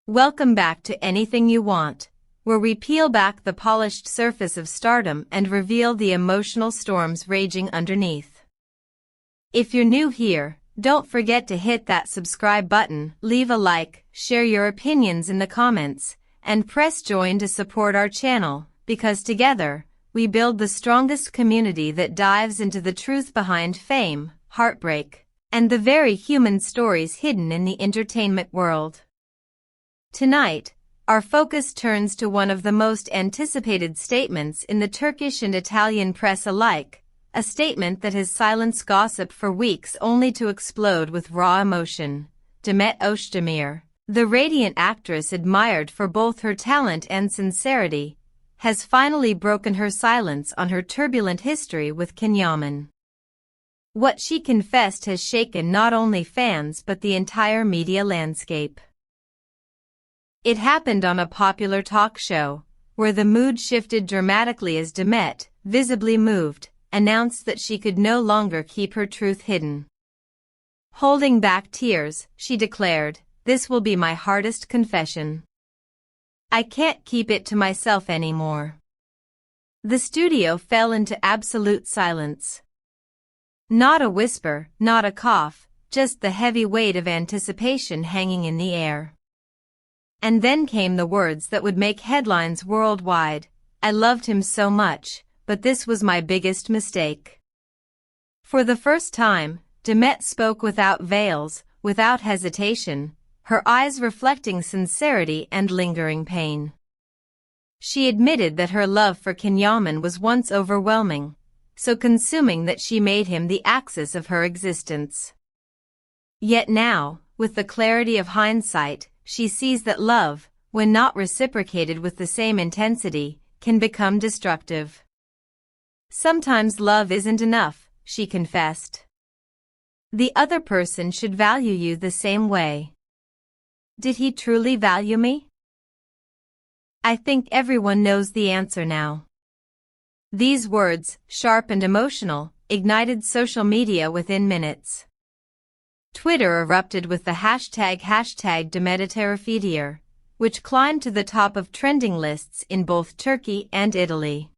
Welcome back to Anything You Want, where we peel back the polished surface of stardom and reveal the emotional storms raging underneath. If you're new here, don't forget to hit that subscribe button, leave a like, share your opinions in the comments, and press join to support our channel, because together, we build the strongest community that dives into the truth behind fame, heartbreak, and the very human stories hidden in the entertainment world. Tonight, our focus turns to one of the most anticipated statements in the Turkish and Italian press alike, a statement that has silenced gossip for weeks only to explode with raw emotion. Demet Özdemir, the radiant actress admired for both her talent and sincerity, has finally broken her silence on her turbulent history with Can Yaman. What she confessed has shaken not only fans but the entire media landscape. It happened on a popular talk show, where the mood shifted dramatically as Demet, visibly moved, announced that she could no longer keep her truth hidden. Holding back tears, she declared, "This will be my hardest confession. I can't keep it to myself anymore." The studio fell into absolute silence. Not a whisper, not a cough, just the heavy weight of anticipation hanging in the air. And then came the words that would make headlines worldwide. "I loved him so much, but this was my biggest mistake." For the first time, Demet spoke without veils, without hesitation, her eyes reflecting sincerity and lingering pain. She admitted that her love for Can Yaman was once overwhelming, so consuming that she made him the axis of her existence. Yet now, with the clarity of hindsight, she sees that love, when not reciprocated with the same intensity, can become destructive. "Sometimes love isn't enough," she confessed. "The other person should value you the same way." Did he truly value me? I think everyone knows the answer now. These words, sharp and emotional, ignited social media within minutes. Twitter erupted with the hashtag #DemetTerafetier, which climbed to the top of trending lists in both Turkey and Italy.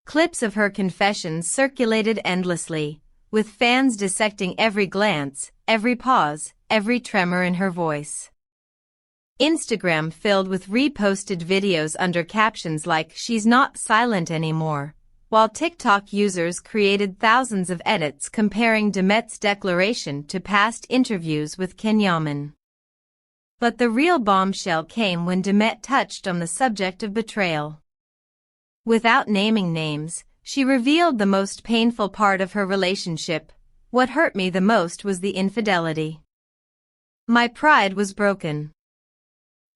Clips of her confessions circulated endlessly, with fans dissecting every glance, every pause, every tremor in her voice. Instagram filled with reposted videos under captions like "She's not silent anymore," while TikTok users created thousands of edits comparing Demet's declaration to past interviews with Can Yaman. But the real bombshell came when Demet touched on the subject of betrayal. Without naming names, she revealed the most painful part of her relationship. "What hurt me the most was the infidelity. My pride was broken.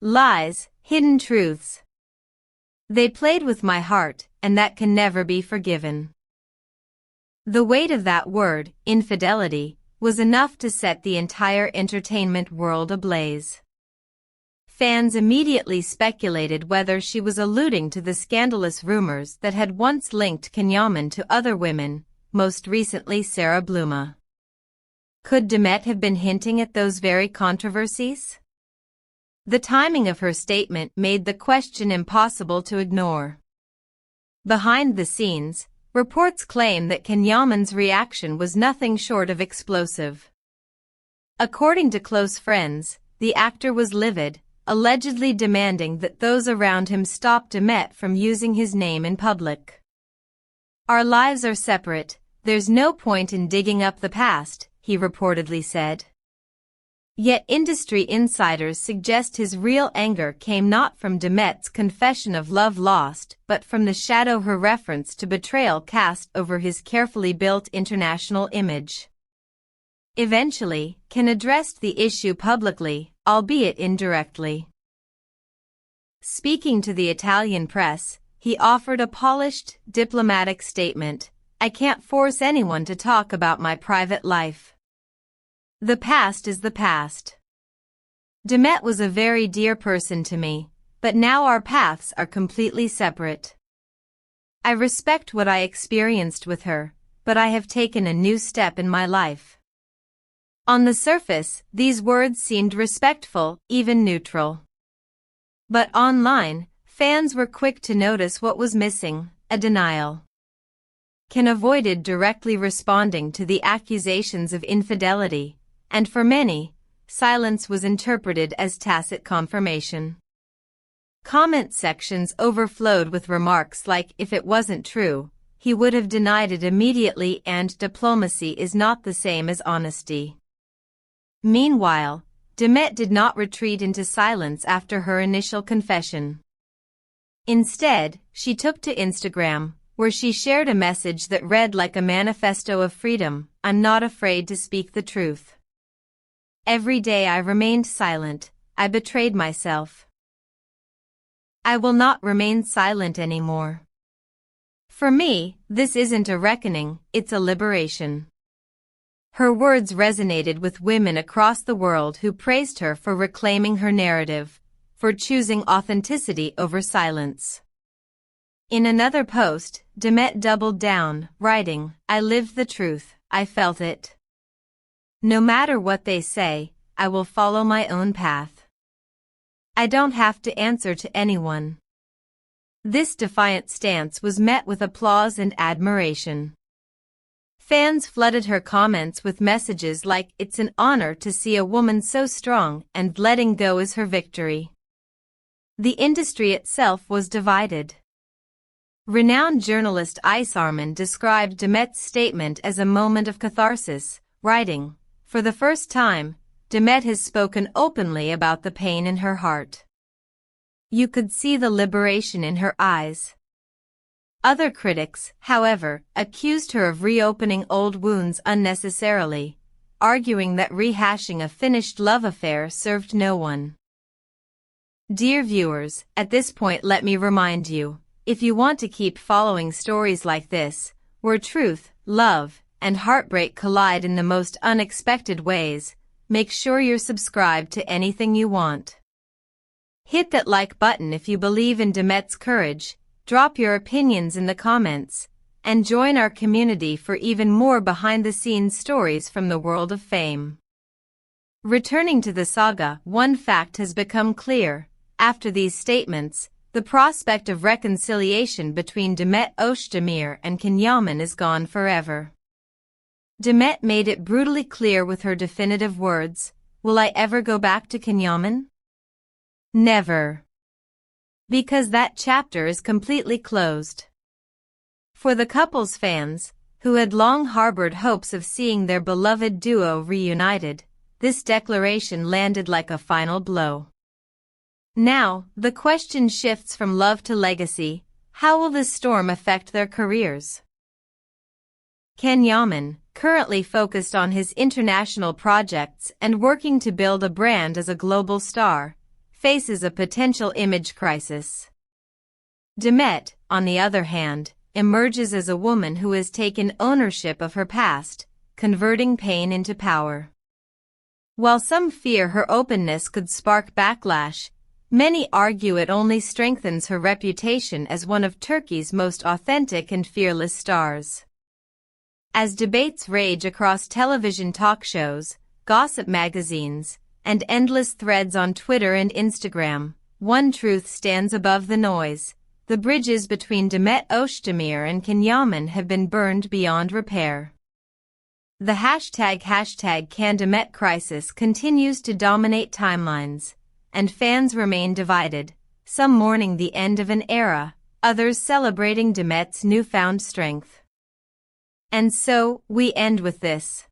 Lies, hidden truths. They played with my heart, and that can never be forgiven." The weight of that word, infidelity, was enough to set the entire entertainment world ablaze. Fans immediately speculated whether she was alluding to the scandalous rumors that had once linked Can Yaman to other women, most recently Sarah Bluma. Could Demet have been hinting at those very controversies? The timing of her statement made the question impossible to ignore. Behind the scenes, reports claim that Can Yaman's reaction was nothing short of explosive. According to close friends, the actor was livid, allegedly demanding that those around him stop Demet from using his name in public. "Our lives are separate, there's no point in digging up the past," he reportedly said. Yet industry insiders suggest his real anger came not from Demet's confession of love lost but from the shadow her reference to betrayal cast over his carefully built international image. Eventually, Can addressed the issue publicly, albeit indirectly. Speaking to the Italian press, he offered a polished, diplomatic statement. "I can't force anyone to talk about my private life. The past is the past. Demet was a very dear person to me, but now our paths are completely separate. I respect what I experienced with her, but I have taken a new step in my life." On the surface, these words seemed respectful, even neutral. But online, fans were quick to notice what was missing: a denial. Can avoided directly responding to the accusations of infidelity, and for many, silence was interpreted as tacit confirmation. Comment sections overflowed with remarks like, "If it wasn't true, he would have denied it immediately," and "diplomacy is not the same as honesty." Meanwhile, Demet did not retreat into silence after her initial confession. Instead, she took to Instagram, where she shared a message that read like a manifesto of freedom: "I'm not afraid to speak the truth. Every day I remained silent, I betrayed myself. I will not remain silent anymore. For me, this isn't a reckoning, it's a liberation." Her words resonated with women across the world who praised her for reclaiming her narrative, for choosing authenticity over silence. In another post, Demet doubled down, writing, "I lived the truth, I felt it. No matter what they say, I will follow my own path. I don't have to answer to anyone." This defiant stance was met with applause and admiration. Fans flooded her comments with messages like, "It's an honor to see a woman so strong," and "Letting go is her victory." The industry itself was divided. Renowned journalist Ice Arman described Demet's statement as a moment of catharsis, writing, "For the first time, Demet has spoken openly about the pain in her heart. You could see the liberation in her eyes." Other critics, however, accused her of reopening old wounds unnecessarily, arguing that rehashing a finished love affair served no one. Dear viewers, at this point let me remind you, if you want to keep following stories like this, where truth, love, and heartbreak collide in the most unexpected ways, make sure you're subscribed to Anything You Want. Hit that like button if you believe in Demet's courage, drop your opinions in the comments, and join our community for even more behind-the-scenes stories from the world of fame. Returning to the saga, one fact has become clear: after these statements, the prospect of reconciliation between Demet Özdemir and Can Yaman is gone forever. Demet made it brutally clear with her definitive words, "Will I ever go back to Can Yaman? Never." Because that chapter is completely closed. For the couple's fans, who had long harbored hopes of seeing their beloved duo reunited, this declaration landed like a final blow. Now, the question shifts from love to legacy: how will this storm affect their careers? Can Yaman, currently focused on his international projects and working to build a brand as a global star, faces a potential image crisis. Demet, on the other hand, emerges as a woman who has taken ownership of her past, converting pain into power. While some fear her openness could spark backlash, many argue it only strengthens her reputation as one of Turkey's most authentic and fearless stars. As debates rage across television talk shows, gossip magazines, and endless threads on Twitter and Instagram, one truth stands above the noise: the bridges between Demet Özdemir and Can Yaman have been burned beyond repair. The hashtag #CanDemet crisis continues to dominate timelines, and fans remain divided, some mourning the end of an era, others celebrating Demet's newfound strength. And so, we end with this.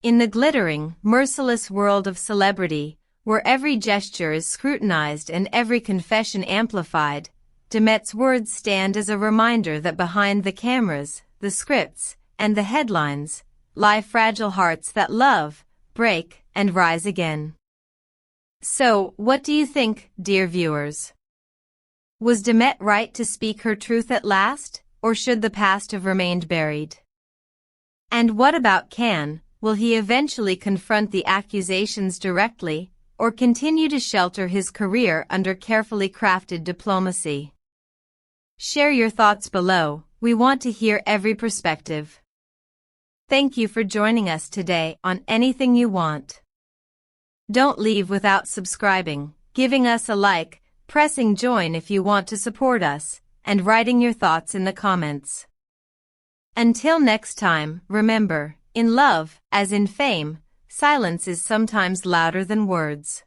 In the glittering, merciless world of celebrity, where every gesture is scrutinized and every confession amplified, Demet's words stand as a reminder that behind the cameras, the scripts, and the headlines, lie fragile hearts that love, break, and rise again. So, what do you think, dear viewers? Was Demet right to speak her truth at last, or should the past have remained buried? And what about Can? Will he eventually confront the accusations directly, or continue to shelter his career under carefully crafted diplomacy? Share your thoughts below. We want to hear every perspective. Thank you for joining us today on Anything You Want. Don't leave without subscribing, giving us a like, pressing join if you want to support us, and writing your thoughts in the comments. Until next time, remember, in love, as in fame, silence is sometimes louder than words.